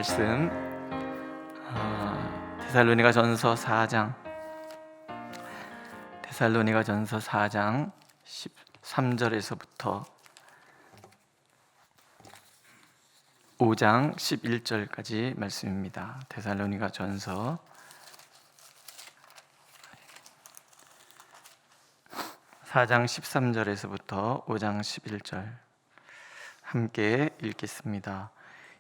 말씀 데살로니가전서 4장 13절에서부터 5장 11절까지 말씀입니다. 데살로니가전서 4장 13절에서부터 5장 11절 함께 읽겠습니다.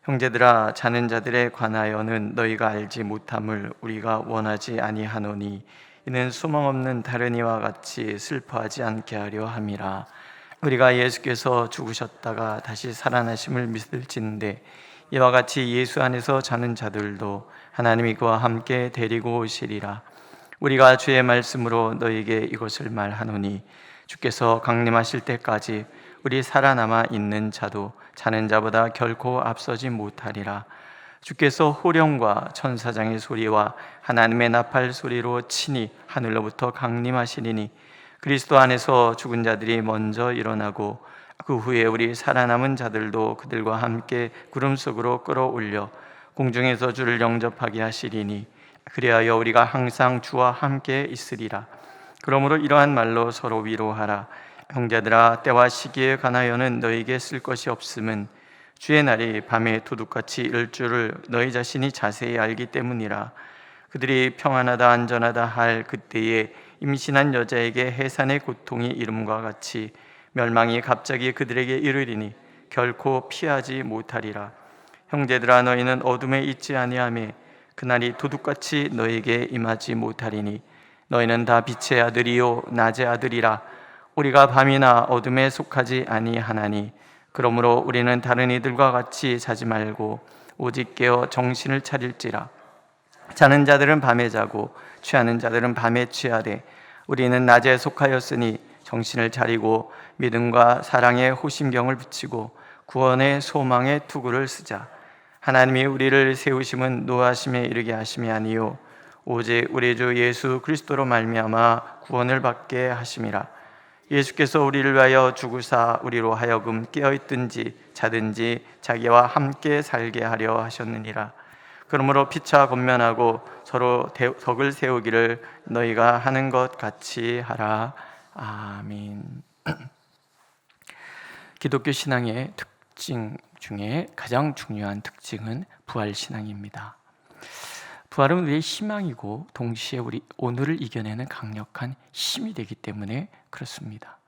형제들아, 자는 자들에 관하여는 너희가 알지 못함을 우리가 원하지 아니하노니 이는 소망 없는 다른 이와 같이 슬퍼하지 않게 하려 함이라. 우리가 예수께서 죽으셨다가 다시 살아나심을 믿을진데 이와 같이 예수 안에서 자는 자들도 하나님이 그와 함께 데리고 오시리라. 우리가 주의 말씀으로 너희에게 이것을 말하노니 주께서 강림하실 때까지 우리 살아남아 있는 자도 자는 자보다 결코 앞서지 못하리라. 주께서 호령과 천사장의 소리와 하나님의 나팔 소리로 친히 하늘로부터 강림하시리니 그리스도 안에서 죽은 자들이 먼저 일어나고 그 후에 우리 살아남은 자들도 그들과 함께 구름 속으로 끌어올려 공중에서 주를 영접하게 하시리니 그리하여 우리가 항상 주와 함께 있으리라. 그러므로 이러한 말로 서로 위로하라. 형제들아, 때와 시기에 관하여는 너희에게 쓸 것이 없음은 주의 날이 밤에 도둑같이 일 줄을 너희 자신이 자세히 알기 때문이라. 그들이 평안하다 안전하다 할 그때에 임신한 여자에게 해산의 고통이 이름과 같이 멸망이 갑자기 그들에게 이르리니 결코 피하지 못하리라. 형제들아, 너희는 어둠에 있지 아니하며 그날이 도둑같이 너희에게 임하지 못하리니 너희는 다 빛의 아들이요 낮의 아들이라. 우리가 밤이나 어둠에 속하지 아니하나니 그러므로 우리는 다른 이들과 같이 자지 말고 오직 깨어 정신을 차릴지라. 자는 자들은 밤에 자고 취하는 자들은 밤에 취하되 우리는 낮에 속하였으니 정신을 차리고 믿음과 사랑의 호심경을 붙이고 구원의 소망의 투구를 쓰자. 하나님이 우리를 세우심은 노하심에 이르게 하심이 아니요 오직 우리 주 예수 그리스도로 말미암아 구원을 받게 하심이라. 예수께서 우리를 위하여 죽으사 우리로 하여금 깨어있든지 자든지 자기와 함께 살게 하려 하셨느니라. 그러므로 피차 권면하고 서로 덕을 세우기를 너희가 하는 것 같이 하라. 아멘. 기독교 신앙의 특징 중에 가장 중요한 특징은 부활신앙입니다. 부활은 우리의 희망이고 동시에 우리 오늘을 이겨내는 강력한 힘이 되기 때문에 그렇습니다.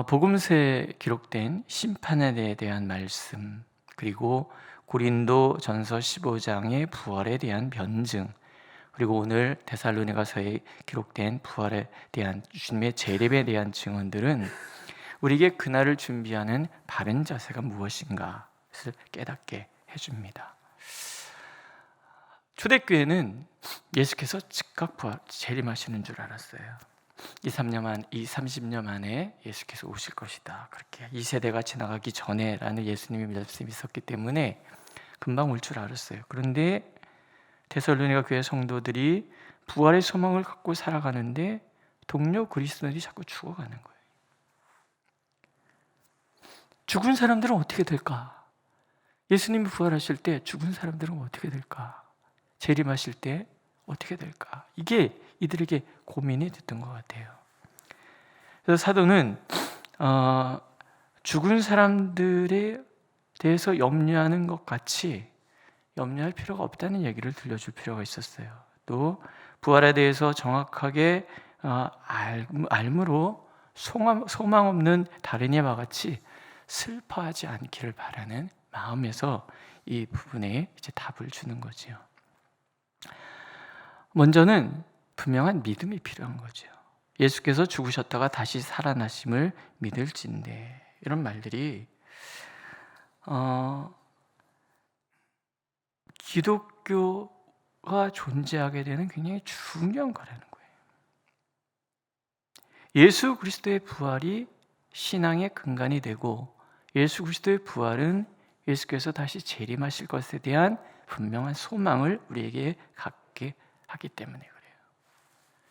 복음서에 기록된 심판에 대한 말씀, 그리고 고린도전서 15장의 부활에 대한 변증, 그리고 오늘 데살로니가서에 기록된 부활에 대한 주님의 재림에 대한 증언들은 우리에게 그날을 준비하는 바른 자세가 무엇인가를 깨닫게 해줍니다. 초대교회는 예수께서 즉각 재림하시는 줄 알았어요. 30년 만에 예수께서 오실 것이다. 그렇게 이 세대가 지나가기 전에라는 예수님의 말씀이 있었기 때문에 금방 올 줄 알았어요. 그런데 데살로니가 교회 성도들이 부활의 소망을 갖고 살아가는데 동료 그리스도인들이 자꾸 죽어가는 거예요. 죽은 사람들은 어떻게 될까? 예수님이 부활하실 때 죽은 사람들은 어떻게 될까? 재림하실 때 어떻게 될까? 이게 이들에게 고민이 됐던 것 같아요. 그래서 사도는 죽은 사람들에 대해서 염려하는 것 같이 염려할 필요가 없다는 얘기를 들려줄 필요가 있었어요. 또 부활에 대해서 정확하게 알므로 소망 없는 다른 이와 같이 슬퍼하지 않기를 바라는 마음에서 이 부분에 이제 답을 주는 거지요. 먼저는 분명한 믿음이 필요한 거죠. 예수께서 죽으셨다가 다시 살아나심을 믿을진데, 이런 말들이 기독교가 존재하게 되는 굉장히 중요한 거라는 거예요. 예수 그리스도의 부활이 신앙의 근간이 되고 예수 그리스도의 부활은 예수께서 다시 재림하실 것에 대한 분명한 소망을 우리에게 갖게 하기 때문에 그래요.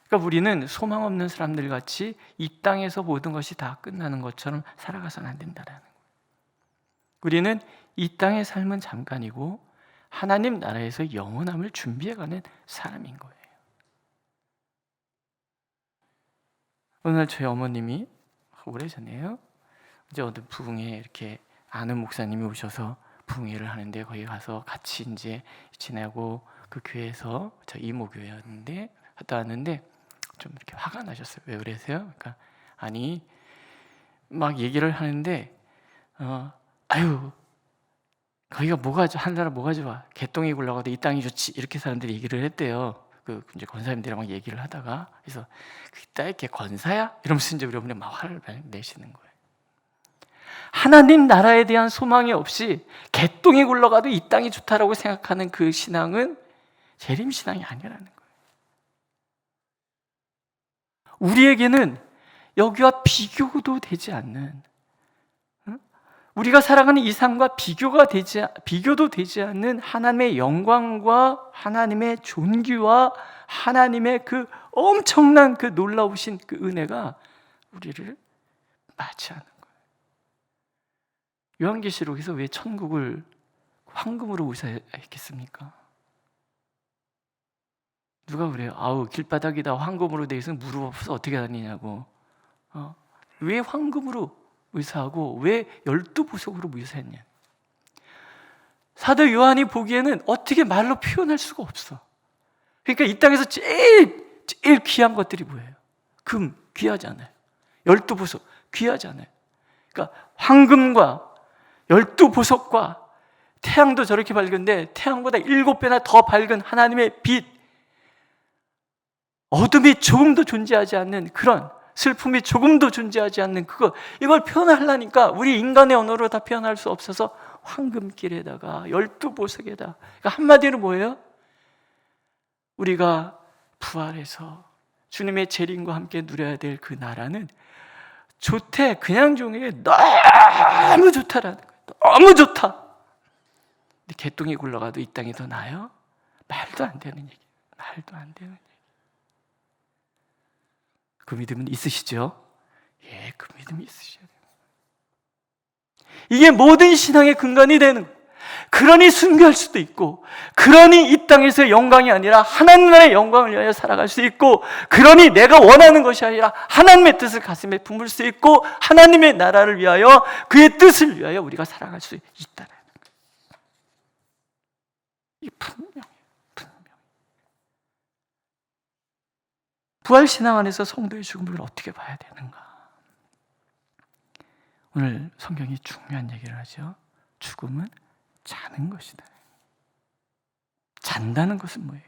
그러니까 우리는 소망 없는 사람들 같이 이 땅에서 모든 것이 다 끝나는 것처럼 살아가서는 안 된다는 거예요. 우리는 이 땅의 삶은 잠깐이고 하나님 나라에서 영원함을 준비해가는 사람인 거예요. 오늘 저희 어머님이 오래전에요, 이제 어느 부흥회 이렇게 아는 목사님이 오셔서 부흥회를 하는데 거기 가서 같이 이제 지내고, 그 교회에서 저 이모 교회였는데 갔다 왔는데 좀 이렇게 화가 나셨어요. 왜 그러세요? 그러니까 아니 막 얘기를 하는데 아유 거기가 뭐가 하늘나라 뭐가 좋아, 개똥이 굴러가도 이 땅이 좋지, 이렇게 사람들이 얘기를 했대요. 그 이제 권사님들이랑 막 얘기를 하다가, 그래서 그따 이렇게 권사야? 이러면서 이제 우리 어머니 막 화를 내시는 거예요. 하나님 나라에 대한 소망이 없이 개똥이 굴러가도 이 땅이 좋다라고 생각하는 그 신앙은 재림 신앙이 아니라는 거예요. 우리에게는 여기와 비교도 되지 않는, 우리가 살아가는 이 삶과 비교도 되지 않는 하나님의 영광과 하나님의 존귀와 하나님의 그 엄청난 그 놀라우신 그 은혜가 우리를 맞이하는 거예요. 요한계시록에서 왜 천국을 황금으로 의사했겠습니까? 누가 그래요? 아우 길바닥이다 황금으로 돼 있으면 무릎 없어서 어떻게 다니냐고. 왜 황금으로 의사하고 왜 12보석으로 의사했냐? 사도 요한이 보기에는 어떻게 말로 표현할 수가 없어. 그러니까 이 땅에서 제일 귀한 것들이 뭐예요? 금 귀하잖아요. 12보석 귀하잖아요. 그러니까 황금과 12보석과 태양도 저렇게 밝은데 태양보다 7배나 더 밝은 하나님의 빛, 어둠이 조금도 존재하지 않는 그런, 슬픔이 조금도 존재하지 않는 그거, 이걸 표현하려니까 우리 인간의 언어로 다 표현할 수 없어서 황금길에다가 12보석에다, 그러니까 한마디로 뭐예요? 우리가 부활해서 주님의 재림과 함께 누려야 될 그 나라는 좋대, 그냥 종이에 너무 좋다라는 거예요. 너무 좋다. 근데 개똥이 굴러가도 이 땅이 더 나아요? 말도 안 되는 얘기. 말도 안 되는 얘기. 그 믿음은 있으시죠? 예, 그 믿음이 있으셔야 돼요. 이게 모든 신앙의 근간이 되는 거예요. 그러니 순교할 수도 있고, 그러니 이 땅에서의 영광이 아니라 하나님 나라의 영광을 위하여 살아갈 수 있고, 그러니 내가 원하는 것이 아니라 하나님의 뜻을 가슴에 품을 수 있고, 하나님의 나라를 위하여, 그의 뜻을 위하여 우리가 살아갈 수 있다는 거예요. 이 분명해요. 부활신앙 안에서 성도의 죽음을 어떻게 봐야 되는가? 오늘 성경이 중요한 얘기를 하죠. 죽음은 자는 것이다. 잔다는 것은 뭐예요?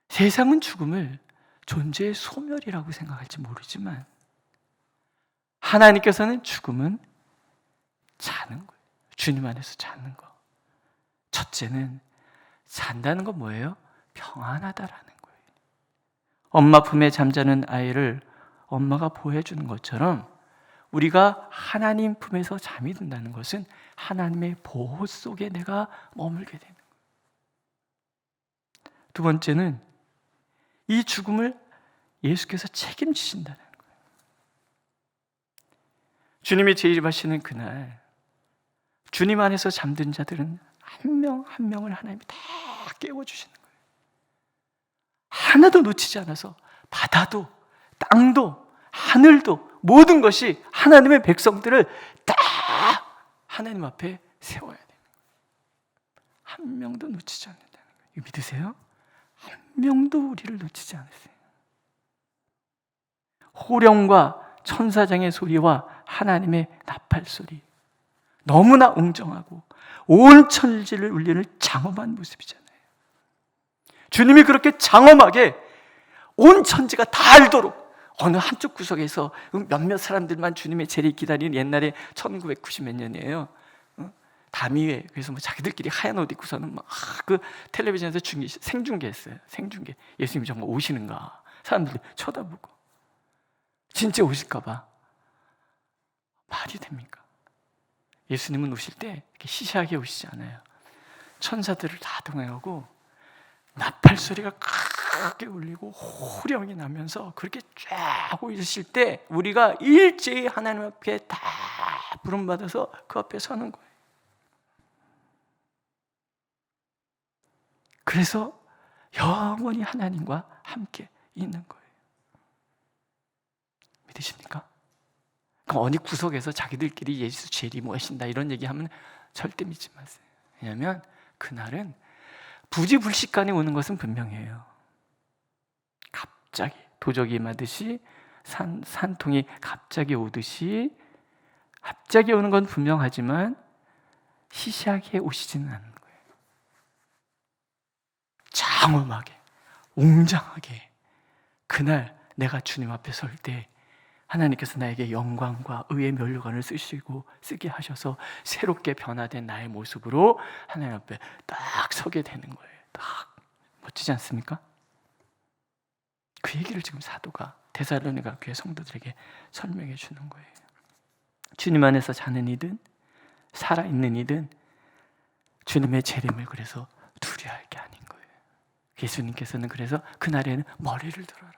세상은 죽음을 존재의 소멸이라고 생각할지 모르지만 하나님께서는 죽음은 자는 거예요. 주님 안에서 자는 거. 첫째는 잔다는 건 뭐예요? 평안하다라는 거예요. 엄마 품에 잠자는 아이를 엄마가 보호해주는 것처럼 우리가 하나님 품에서 잠이 든다는 것은 하나님의 보호 속에 내가 머물게 되는 거예요. 두 번째는 이 죽음을 예수께서 책임지신다는 거예요. 주님이 재림하시는 그날 주님 안에서 잠든 자들은 한 명 한 명을 하나님이 다 깨워주시는 거예요. 하나도 놓치지 않아서 바다도 땅도 하늘도 모든 것이 하나님의 백성들을 다 하나님 앞에 세워야 되는 거예요. 한 명도 놓치지 않는다는 거예요. 이거 믿으세요? 한 명도 우리를 놓치지 않으세요. 호령과 천사장의 소리와 하나님의 나팔 소리, 너무나 웅장하고 온 천지를 울리는 장엄한 모습이잖아요. 주님이 그렇게 장엄하게 온 천지가 다 알도록 어느 한쪽 구석에서 몇몇 사람들만 주님의 재림 기다리는, 옛날에 1990몇 년이에요. 담 위에, 그래서 뭐 자기들끼리 하얀 옷 입고서는 막 그 텔레비전에서 생중계했어요. 생중계. 예수님이 정말 오시는가? 사람들이 쳐다보고 진짜 오실까봐. 말이 됩니까? 예수님은 오실 때 이렇게 시시하게 오시지 않아요. 천사들을 다 동행하고 나팔 소리가 크게 울리고 호령이 나면서 그렇게 쫙 오실 때 우리가 일제히 하나님 앞에 다 부름받아서 그 앞에 서는 거예요. 그래서 영원히 하나님과 함께 있는 거예요. 믿으십니까? 그럼 어디 구석에서 자기들끼리 예수 죄리 모신다 이런 얘기하면 절대 믿지 마세요. 왜냐하면 그날은 부지불식간에 오는 것은 분명해요. 갑자기 도적이 임하듯이 산통이 갑자기 오듯이 갑자기 오는 건 분명하지만 시시하게 오시지는 않는 거예요. 장엄하게, 웅장하게 그날 내가 주님 앞에 설 때 하나님께서 나에게 영광과 의의 면류관을 쓰게 하셔서 새롭게 변화된 나의 모습으로 하나님 앞에 딱 서게 되는 거예요. 딱 멋지지 않습니까? 그 얘기를 지금 사도가 데살로니가 교회 성도들에게 설명해 주는 거예요. 주님 안에서 자는 이든 살아있는 이든 주님의 재림을 그래서 두려워할 게 아닌 거예요. 예수님께서는 그래서 그날에는 머리를 들어라.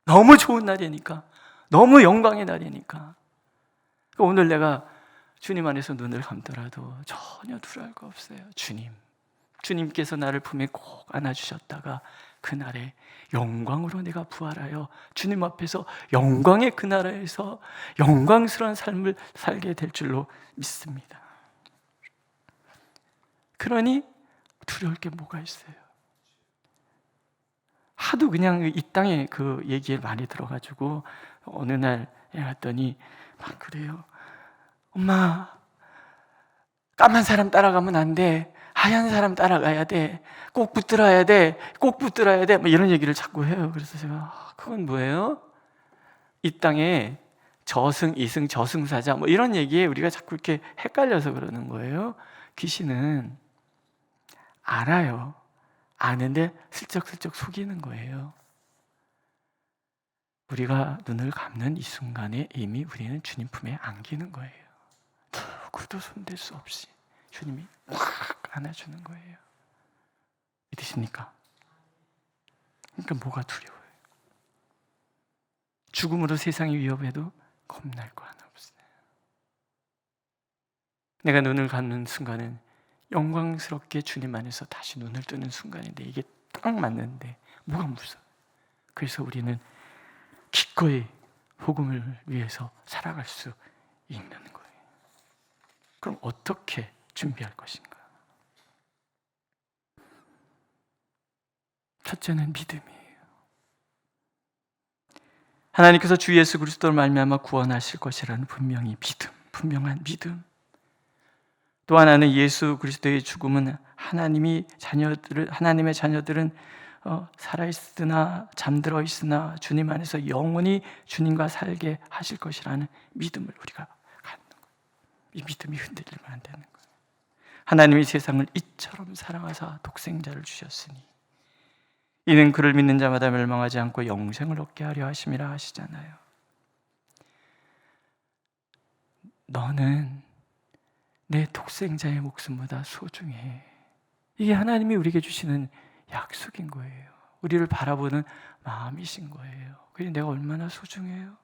너무 좋은 날이니까, 너무 영광의 날이니까. 오늘 내가 주님 안에서 눈을 감더라도 전혀 두려워할 거 없어요. 주님께서 나를 품에 꼭 안아주셨다가 그날에 영광으로 내가 부활하여 주님 앞에서 영광의 그 나라에서 영광스러운 삶을 살게 될 줄로 믿습니다. 그러니 두려울 게 뭐가 있어요? 하도 그냥 이 땅에 그 얘기에 많이 들어가지고 어느 날 갔더니 막 그래요. 엄마, 까만 사람 따라가면 안 돼. 하얀 사람 따라가야 돼. 꼭 붙들어야 돼. 꼭 붙들어야 돼. 뭐 이런 얘기를 자꾸 해요. 그래서 제가 그건 뭐예요? 이 땅에 저승, 이승, 저승사자 뭐 이런 얘기에 우리가 자꾸 이렇게 헷갈려서 그러는 거예요. 귀신은 알아요. 아는데 슬쩍슬쩍 속이는 거예요. 우리가 눈을 감는 이 순간에 이미 우리는 주님 품에 안기는 거예요. 누구도 손댈 수 없이 주님이 확 안아주는 거예요. 믿으십니까? 그러니까 뭐가 두려워요? 죽음으로 세상이 위협해도 겁날 거 하나 없어요. 내가 눈을 감는 순간은 영광스럽게 주님 안에서 다시 눈을 뜨는 순간인데 이게 딱 맞는데 뭐가 무서워요? 그래서 우리는 기꺼이 복음을 위해서 살아갈 수 있는 거예요. 그럼 어떻게 준비할 것인가? 첫째는 믿음이에요. 하나님께서 주 예수 그리스도를 말미암아 구원하실 것이라는 분명한 믿음. 또 하나는 예수 그리스도의 죽음은 하나님의 자녀들은 살아있으나 잠들어 있으나 주님 안에서 영원히 주님과 살게 하실 것이라는 믿음을 우리가 갖는 거예요. 이 믿음이 흔들리면 안 되는 거예요. 하나님이 세상을 이처럼 사랑하사 독생자를 주셨으니 이는 그를 믿는 자마다 멸망하지 않고 영생을 얻게 하려 하심이라 하시잖아요. 너는 내 독생자의 목숨보다 소중해. 이게 하나님이 우리에게 주시는 약속인 거예요. 우리를 바라보는 마음이신 거예요. 그게 내가 얼마나 소중해요?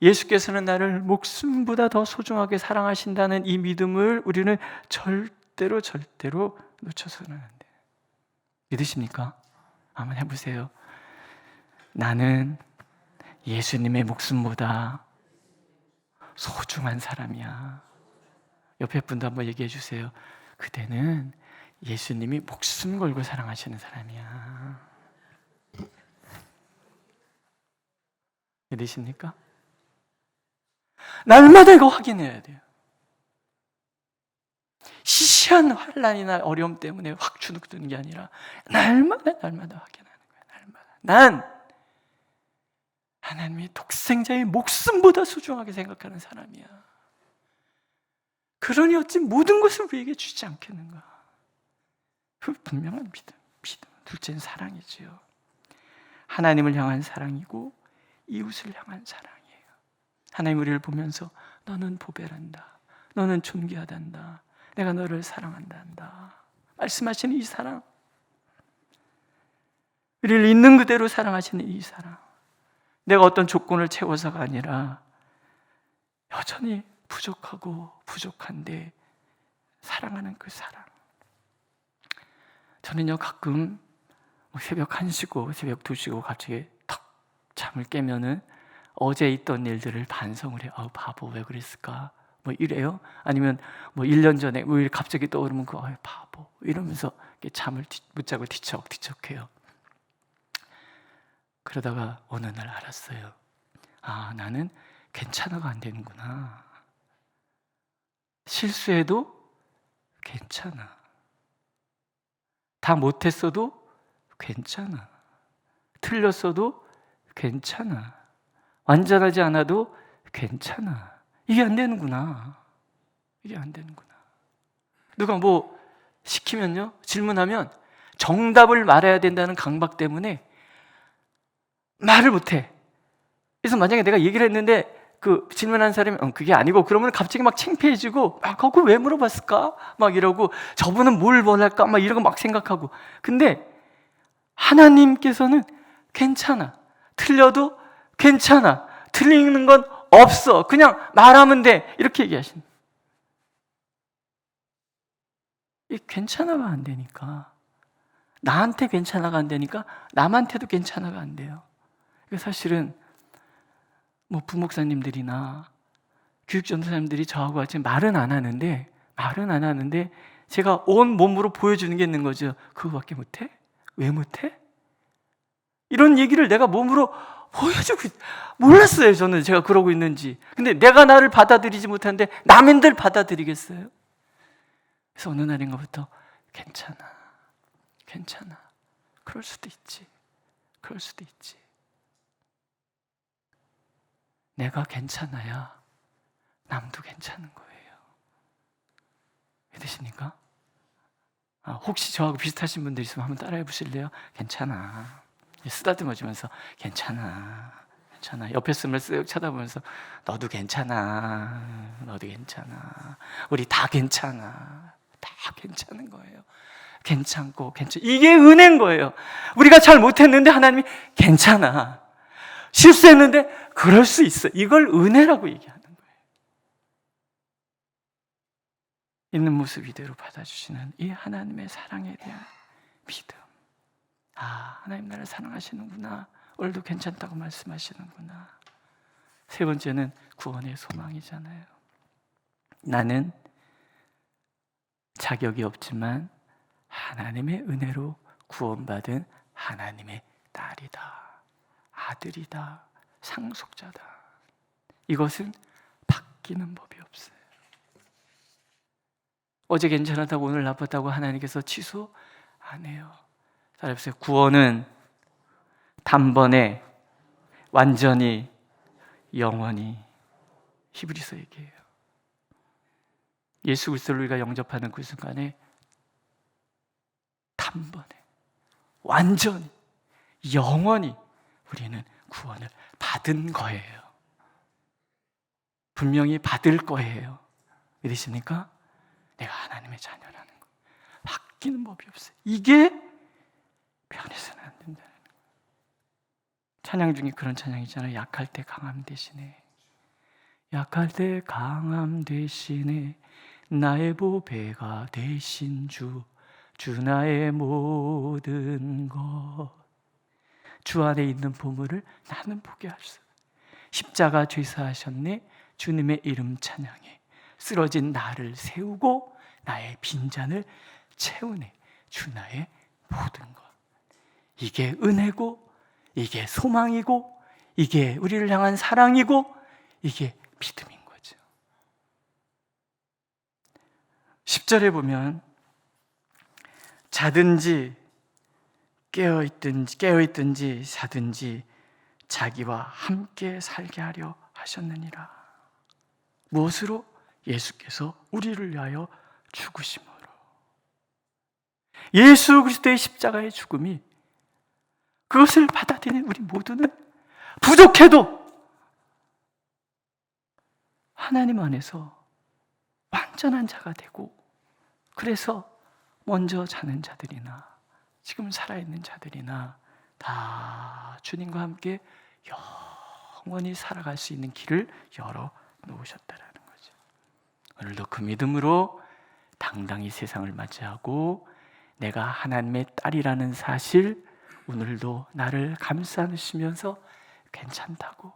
예수께서는 나를 목숨보다 더 소중하게 사랑하신다는 이 믿음을 우리는 절대로 놓쳐서는 안 돼요. 믿으십니까? 한번 해보세요. 나는 예수님의 목숨보다 소중한 사람이야. 옆에 분도 한번 얘기해 주세요. 그대는 예수님이 목숨 걸고 사랑하시는 사람이야. 믿으십니까? 날마다 이거 확인해야 돼요. 시시한 환난이나 어려움 때문에 확 주눅드는 게 아니라 날마다 확인하는 거예요. 날마다. 난 하나님의 독생자의 목숨보다 소중하게 생각하는 사람이야. 그러니 어찌 모든 것을 우리에게 주지 않겠는가? 그 분명한 믿음. 둘째는 사랑이지요. 하나님을 향한 사랑이고 이웃을 향한 사랑이에요. 하나님 우리를 보면서 너는 보배란다. 너는 존귀하단다. 내가 너를 사랑한단다. 말씀하시는 이 사랑. 우리를 있는 그대로 사랑하시는 이 사랑. 내가 어떤 조건을 채워서가 아니라 여전히 부족한데 사랑하는 그 사랑. 저는요 가끔 새벽 1시고 새벽 2시고 갑자기 탁 잠을 깨면은 어제 있던 일들을 반성을 해요. 바보 왜 그랬을까? 뭐 이래요? 아니면 뭐 1년 전에 뭐 이렇게 갑자기 떠오르면 바보 이러면서 잠을 붙잡고 뒤척뒤척해요. 그러다가 어느 날 알았어요. 나는 괜찮아가 안 되는구나. 실수해도 괜찮아. 다 못했어도 괜찮아. 틀렸어도 괜찮아. 완전하지 않아도 괜찮아. 이게 안 되는구나. 이게 안 되는구나. 누가 뭐 시키면요, 질문하면 정답을 말해야 된다는 강박 때문에 말을 못해. 그래서 만약에 내가 얘기를 했는데 그 질문한 사람이 그게 아니고 그러면 갑자기 막 창피해지고 그거 왜 물어봤을까? 막 이러고 저분은 뭘 원할까? 막 이런 거 막 생각하고. 근데 하나님께서는 괜찮아. 틀려도 괜찮아. 틀리는 건 없어. 그냥 말하면 돼. 이렇게 얘기하신. 이 괜찮아가 안 되니까, 나한테 괜찮아가 안 되니까 남한테도 괜찮아가 안 돼요. 사실은 뭐 부목사님들이나 교육전도사님들이 저하고 같이 말은 안 하는데 제가 온 몸으로 보여주는 게 있는 거죠. 그거밖에 못해? 왜 못해? 이런 얘기를 내가 몸으로 보여주고 몰랐어요. 저는 제가 그러고 있는지. 근데 내가 나를 받아들이지 못하는데 남인들 받아들이겠어요? 그래서 어느 날인가부터 괜찮아. 그럴 수도 있지. 내가 괜찮아야 남도 괜찮은 거예요. 믿으십니까? 혹시 저하고 비슷하신 분들 있으면 한번 따라해 보실래요? 괜찮아. 쓰다듬어주면서 괜찮아. 옆에 숨을 쓱 쳐다보면서 너도 괜찮아. 우리 다 괜찮아. 다 괜찮은 거예요. 괜찮고 이게 은혜인 거예요. 우리가 잘 못했는데 하나님이 괜찮아. 실수했는데 그럴 수 있어. 이걸 은혜라고 얘기하는 거예요. 있는 모습 이대로 받아주시는 이 하나님의 사랑에 대한 믿음. 하나님 나를 사랑하시는구나. 오늘도 괜찮다고 말씀하시는구나. 세 번째는 구원의 소망이잖아요. 나는 자격이 없지만 하나님의 은혜로 구원받은 하나님의 딸이다, 아들이다, 상속자다. 이것은 바뀌는 법이 없어요. 어제 괜찮았다고 오늘 나빴다고 하나님께서 취소 안 해요. 따라해보세요. 구원은 단번에, 완전히, 영원히. 히브리서 얘기해요. 예수 그리스도를 우리가 영접하는 그 순간에 단번에, 완전히, 영원히 우리는 구원을 받은 거예요. 분명히 받을 거예요. 믿으십니까? 내가 하나님의 자녀라는 거. 바뀌는 법이 없어요. 이게 변해서는 안 된다는 거예요. 찬양 중에 그런 찬양 있잖아요. 약할 때 강함 대신에, 약할 때 강함 대신에 나의 보배가 되신 주 나의 모든 것. 주 안에 있는 보물을 나는 포기할 수. 십자가 죄사하셨네. 주님의 이름 찬양해. 쓰러진 나를 세우고 나의 빈잔을 채우네. 주 나의 모든 것. 이게 은혜고, 이게 소망이고, 이게 우리를 향한 사랑이고, 이게 믿음인 거죠. 10절에 보면 자든지 깨어있든지 자든지 자기와 함께 살게 하려 하셨느니라. 무엇으로? 예수께서 우리를 위하여 죽으심으로. 예수 그리스도의 십자가의 죽음이, 그것을 받아들이는 우리 모두는 부족해도 하나님 안에서 완전한 자가 되고, 그래서 먼저 자는 자들이나 지금 살아있는 자들이나 다 주님과 함께 영원히 살아갈 수 있는 길을 열어 놓으셨다라는 거죠. 오늘도 그 믿음으로 당당히 세상을 맞이하고 내가 하나님의 딸이라는 사실, 오늘도 나를 감싸 안으시면서 괜찮다고,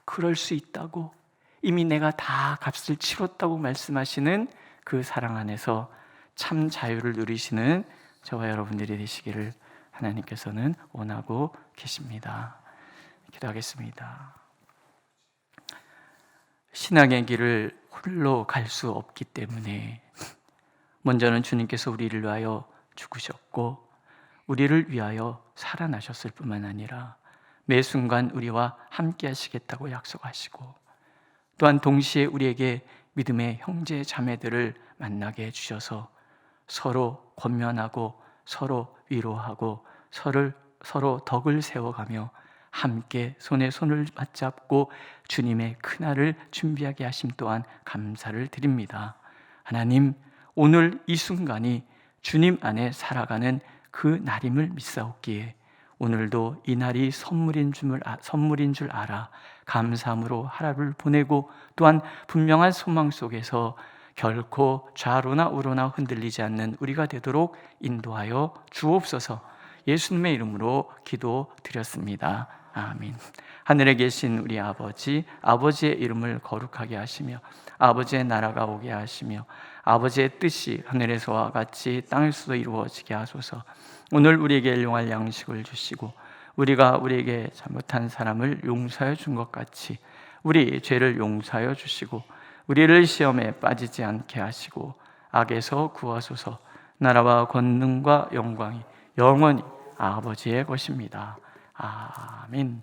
그럴 수 있다고, 이미 내가 다 값을 치렀다고 말씀하시는 그 사랑 안에서 참 자유를 누리시는 저와 여러분들이 되시기를 하나님께서는 원하고 계십니다. 기도하겠습니다. 신앙의 길을 홀로 갈 수 없기 때문에 먼저는 주님께서 우리를 위하여 죽으셨고 우리를 위하여 살아나셨을 뿐만 아니라 매 순간 우리와 함께 하시겠다고 약속하시고, 또한 동시에 우리에게 믿음의 형제 자매들을 만나게 해주셔서 서로 권면하고 서로 위로하고 서로 덕을 세워가며 함께 손에 손을 맞잡고 주님의 그날을 준비하게 하심 또한 감사를 드립니다. 하나님, 오늘 이 순간이 주님 안에 살아가는 그 날임을 믿사옵기에 오늘도 이 날이 선물인 줄 알아 감사함으로 하루를 보내고, 또한 분명한 소망 속에서 결코 좌로나 우로나 흔들리지 않는 우리가 되도록 인도하여 주옵소서. 예수님의 이름으로 기도드렸습니다. 아멘. 하늘에 계신 우리 아버지, 아버지의 이름을 거룩하게 하시며 아버지의 나라가 오게 하시며 아버지의 뜻이 하늘에서와 같이 땅에서도 이루어지게 하소서. 오늘 우리에게 일용할 양식을 주시고 우리가 우리에게 잘못한 사람을 용서해 준 것 같이 우리 죄를 용서하여 주시고 우리를 시험에 빠지지 않게 하시고 악에서 구하소서. 나라와 권능과 영광이 영원히 아버지의 것입니다. 아멘.